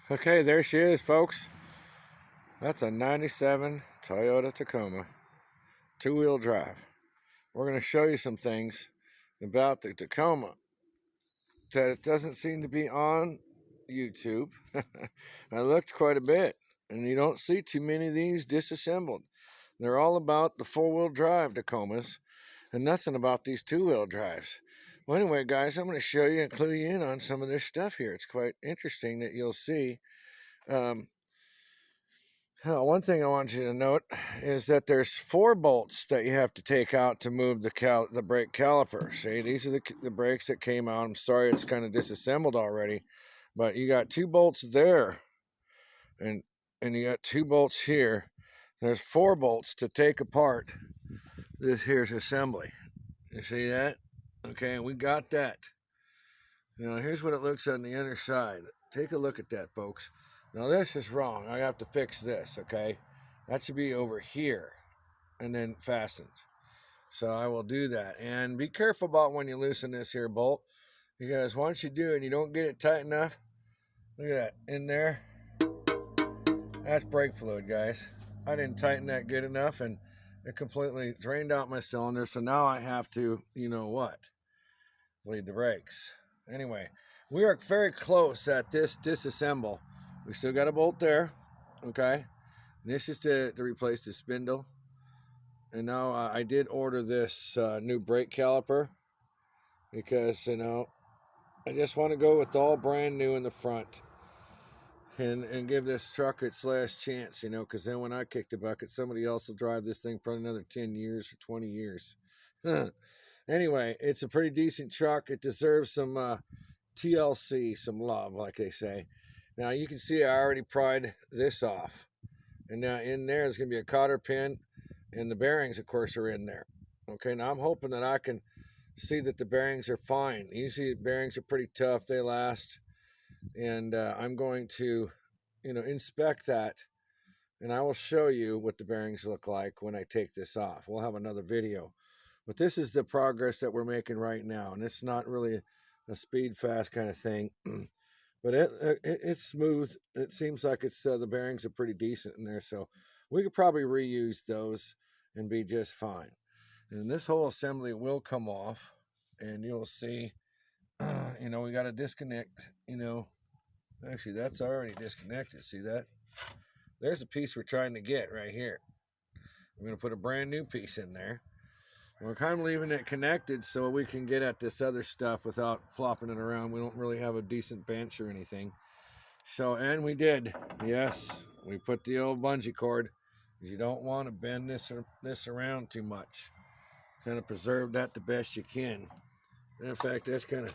Okay, there she is, folks. That's a 97 Toyota Tacoma, two-wheel drive. We're going to show you some things about the Tacoma that doesn't seem to be on YouTube. I looked quite a bit, and you don't see too many of these disassembled. They're all about the four-wheel drive Tacomas and nothing about these two-wheel drives. Well, anyway, guys, I'm going to show you and clue you in on some of this stuff here. It's quite interesting that you'll see. One thing I want you to note is that there's 4 bolts that you have to take out to move the brake caliper. See, these are the brakes that came out. I'm sorry it's kind of disassembled already, but you got 2 bolts there, and you got 2 bolts here. There's 4 bolts to take apart this here's assembly. You see that? Okay, we got that. Now here's what it looks on the inner side. Take a look at that, folks. Now this is wrong. I have to fix this, okay? That should be over here and then fastened. So I will do that. And be careful about when you loosen this here bolt, because once you do and you don't get it tight enough, look at that in there. That's brake fluid, guys. I didn't tighten that good enough and it completely drained out my cylinder. So now I have to, you know what, bleed the brakes. Anyway, we are very close at this disassemble. We still got a bolt there, okay? And this is to replace the spindle. And now I did order this new brake caliper because, you know, I just want to go with all brand new in the front and give this truck its last chance, you know, because then when I kick the bucket, somebody else will drive this thing for another 10 years or 20 years. Anyway, it's a pretty decent truck. It deserves some TLC, some love, like they say. Now you can see I already pried this off, and now in there is going to be a cotter pin, and the bearings, of course, are in there. Okay, now I'm hoping that I can see that the bearings are fine. Usually bearings are pretty tough, they last, and I'm going to, you know, inspect that, and I will show you what the bearings look like when I take this off. We'll have another video, but this is the progress that we're making right now, and it's not really a speed fast kind of thing. But it's smooth. It seems like it's the bearings are pretty decent in there, so we could probably reuse those and be just fine. And this whole assembly will come off, and you'll see. You know, we got to disconnect. You know, actually, that's already disconnected. See that? There's a piece we're trying to get right here. We're going to put a brand new piece in there. We're kind of leaving it connected so we can get at this other stuff without flopping it around. We don't really have a decent bench or anything. So, and we did. Yes, we put the old bungee cord, because you don't want to bend this around too much. Kind of preserve that the best you can. And in fact, that's kind of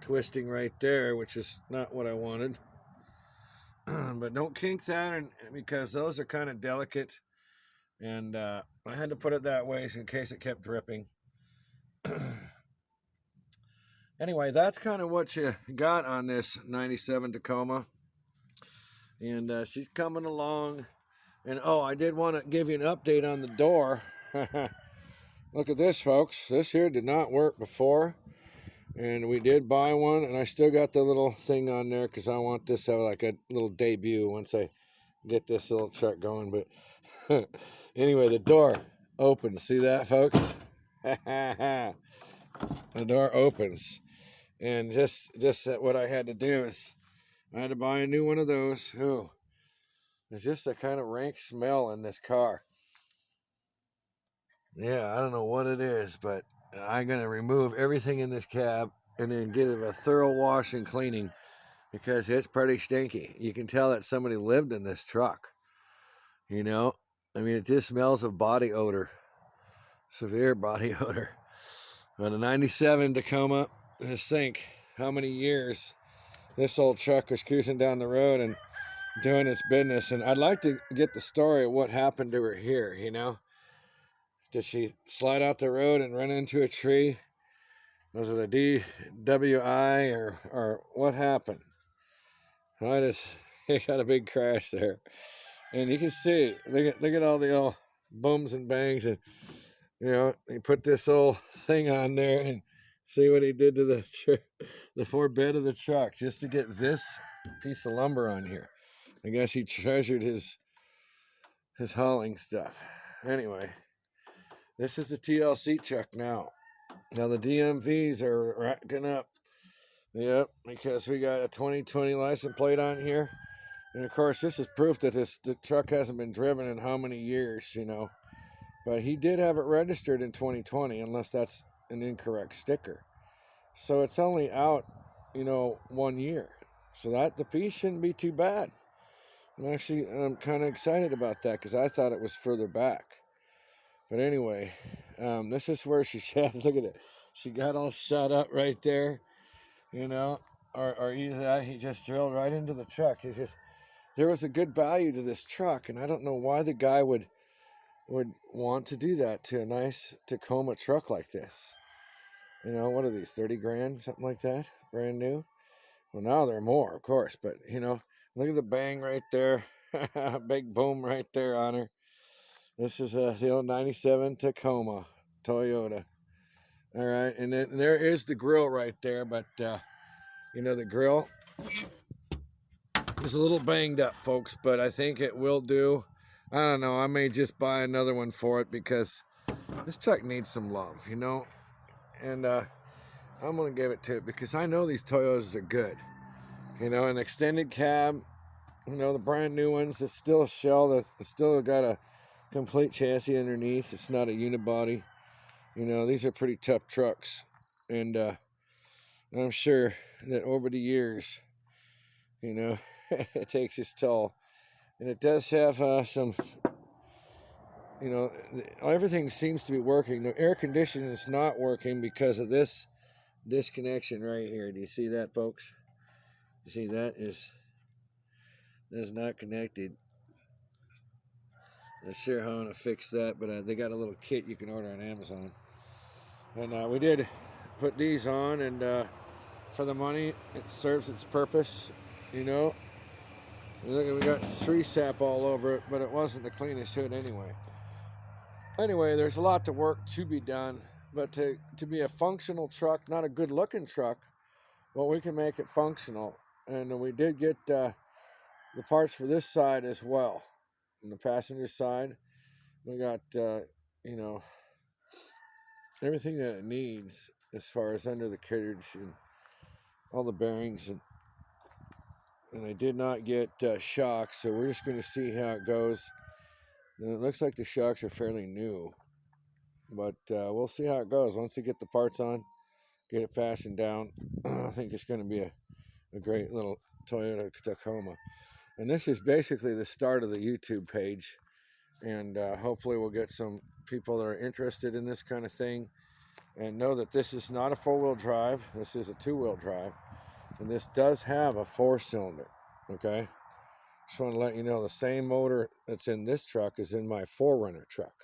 twisting right there, which is not what I wanted. But don't kink that, because those are kind of delicate. And I had to put it that way in case it kept dripping. Anyway, that's kind of what you got on this 97 Tacoma. And she's coming along. And oh, I did want to give you an update on the door. Look at this, folks. This here did not work before. And we did buy one. And I still got the little thing on there because I want this to have like a little debut once I get this little truck going. But anyway, the door opens. See that, folks? The door opens. And just what I had to do is I had to buy a new one of those. Ooh, there's just a kind of rank smell in this car. Yeah, I don't know what it is, but I'm going to remove everything in this cab and then give it a thorough wash and cleaning because it's pretty stinky. You can tell that somebody lived in this truck. You know, I mean, it just smells of body odor, severe body odor. But a 97 Tacoma, just think how many years this old truck was cruising down the road and doing its business. And I'd like to get the story of what happened to her here, you know. Did she slide out the road and run into a tree? Was it a DWI or what happened? He got a big crash there. And you can see, look at all the old booms and bangs. And, you know, he put this old thing on there and See what he did to the forebed of the truck just to get this piece of lumber on here. I guess he treasured his hauling stuff. Anyway, this is the TLC truck now. Now the DMVs are racking up. Yep, because we got a 2020 license plate on here. And of course, this is proof that the truck hasn't been driven in how many years, you know. But he did have it registered in 2020, unless that's an incorrect sticker. So it's only out, 1 year. So that the fee shouldn't be too bad. I'm kind of excited about that because I thought it was further back. But anyway, this is where she sat. Look at it. She got all shut up right there, you know. Or either that, he just drilled right into the truck. There was a good value to this truck, and I don't know why the guy would want to do that to a nice Tacoma truck like this. What are these, 30 grand, something like that, brand new? Well, now they're more, of course, but look at the bang right there. Big boom right there on her. This is the old 97 Tacoma Toyota. All right, and then there is the grill right there, but the grill is a little banged up, folks, but I think it will do. I don't know, I may just buy another one for it because this truck needs some love, and I'm gonna give it to it because I know these Toyotas are good. An extended cab, the brand new ones, it's still a shell that still got a complete chassis underneath. It's not a unibody. These are pretty tough trucks, and I'm sure that over the years, it takes its toll. And it does have some, everything seems to be working. The air conditioning is not working because of this disconnection right here. Do you see that, folks? You see that is not connected. Not sure how I'm going to fix that, but they got a little kit you can order on Amazon. And we did put these on, and for the money, it serves its purpose, Look, we got tree sap all over it, but it wasn't the cleanest hood anyway. Anyway, there's a lot to work to be done, but to be a functional truck, not a good-looking truck, well, we can make it functional. And we did get the parts for this side as well. On the passenger side, we got, everything that it needs as far as under the carriage and all the bearings. And I did not get shocks, so we're just going to see how it goes. And it looks like the shocks are fairly new, but we'll see how it goes. Once we get the parts on, get it fastened down, I think it's going to be a great little Toyota Tacoma. And this is basically the start of the YouTube page, and hopefully we'll get some people that are interested in this kind of thing and know that this is not a four-wheel drive. This is a two-wheel drive, and this does have a four-cylinder. Okay, just want to let you know the same motor that's in this truck is in my 4Runner truck.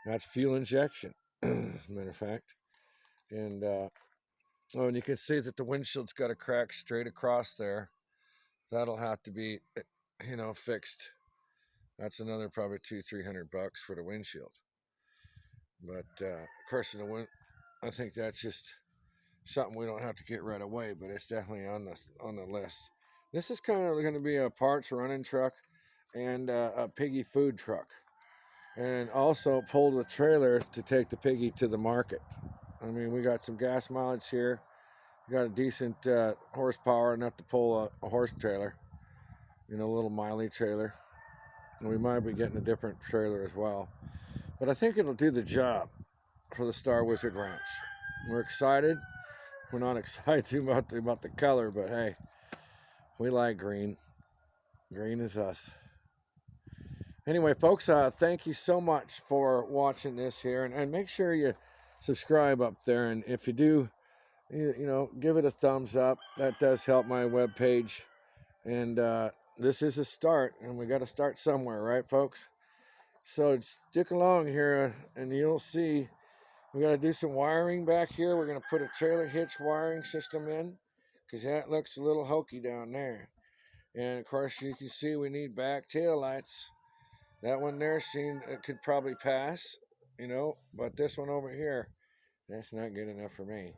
That's fuel injection, as a matter of fact. And and you can see that the windshield's got a crack straight across there. That'll have to be, fixed. That's another probably $200-300 for the windshield. But of course, I think that's just something we don't have to get right away. But it's definitely on the list. This is kind of going to be a parts running truck and a piggy food truck, and also pull the trailer to take the piggy to the market. I mean, we got some gas mileage here. We got a decent horsepower enough to pull a horse trailer, a little mileage trailer. And we might be getting a different trailer as well. But I think it'll do the job for the Star Wizard Ranch. We're excited. We're not excited too much about the color, but hey, we like green. Green is us. Anyway, folks, thank you so much for watching this here. And make sure you subscribe up there. And if you do, give it a thumbs up. That does help my webpage. And this is a start, and we got to start somewhere, right, folks? So stick along here, and you'll see we got to do some wiring back here. We're going to put a trailer hitch wiring system in because that looks a little hokey down there. And of course, you can see we need back tail lights. That one there it could probably pass, but this one over here, that's not good enough for me.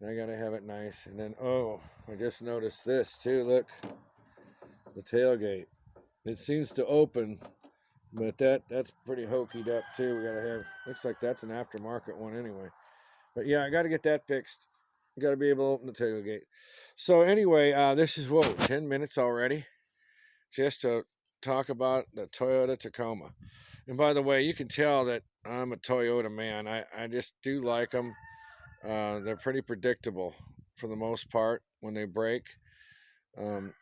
I gotta have it nice. And then, oh, I just noticed this too. Look, the tailgate. It seems to open, but that's pretty hokied up too. We gotta have. Looks like that's an aftermarket one anyway. But yeah, I gotta get that fixed. Got to be able to open the tailgate. So anyway, this is 10 minutes already, just to talk about the Toyota Tacoma. And by the way, you can tell that I'm a Toyota man. I just do like them. They're pretty predictable for the most part when they break. Um,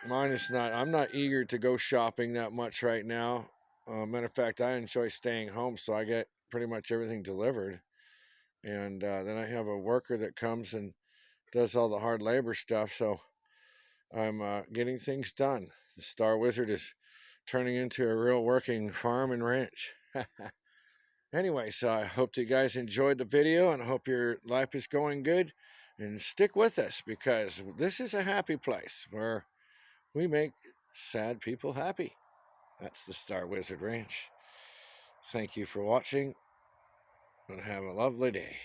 Mine is not. I'm not eager to go shopping that much right now. Matter of fact, I enjoy staying home, so I get pretty much everything delivered. And then I have a worker that comes and does all the hard labor stuff. So I'm getting things done. The Star Wizard is turning into a real working farm and ranch. Anyway, so I hope you guys enjoyed the video and I hope your life is going good. And stick with us because this is a happy place where we make sad people happy. That's the Star Wizard Ranch. Thank you for watching and have a lovely day.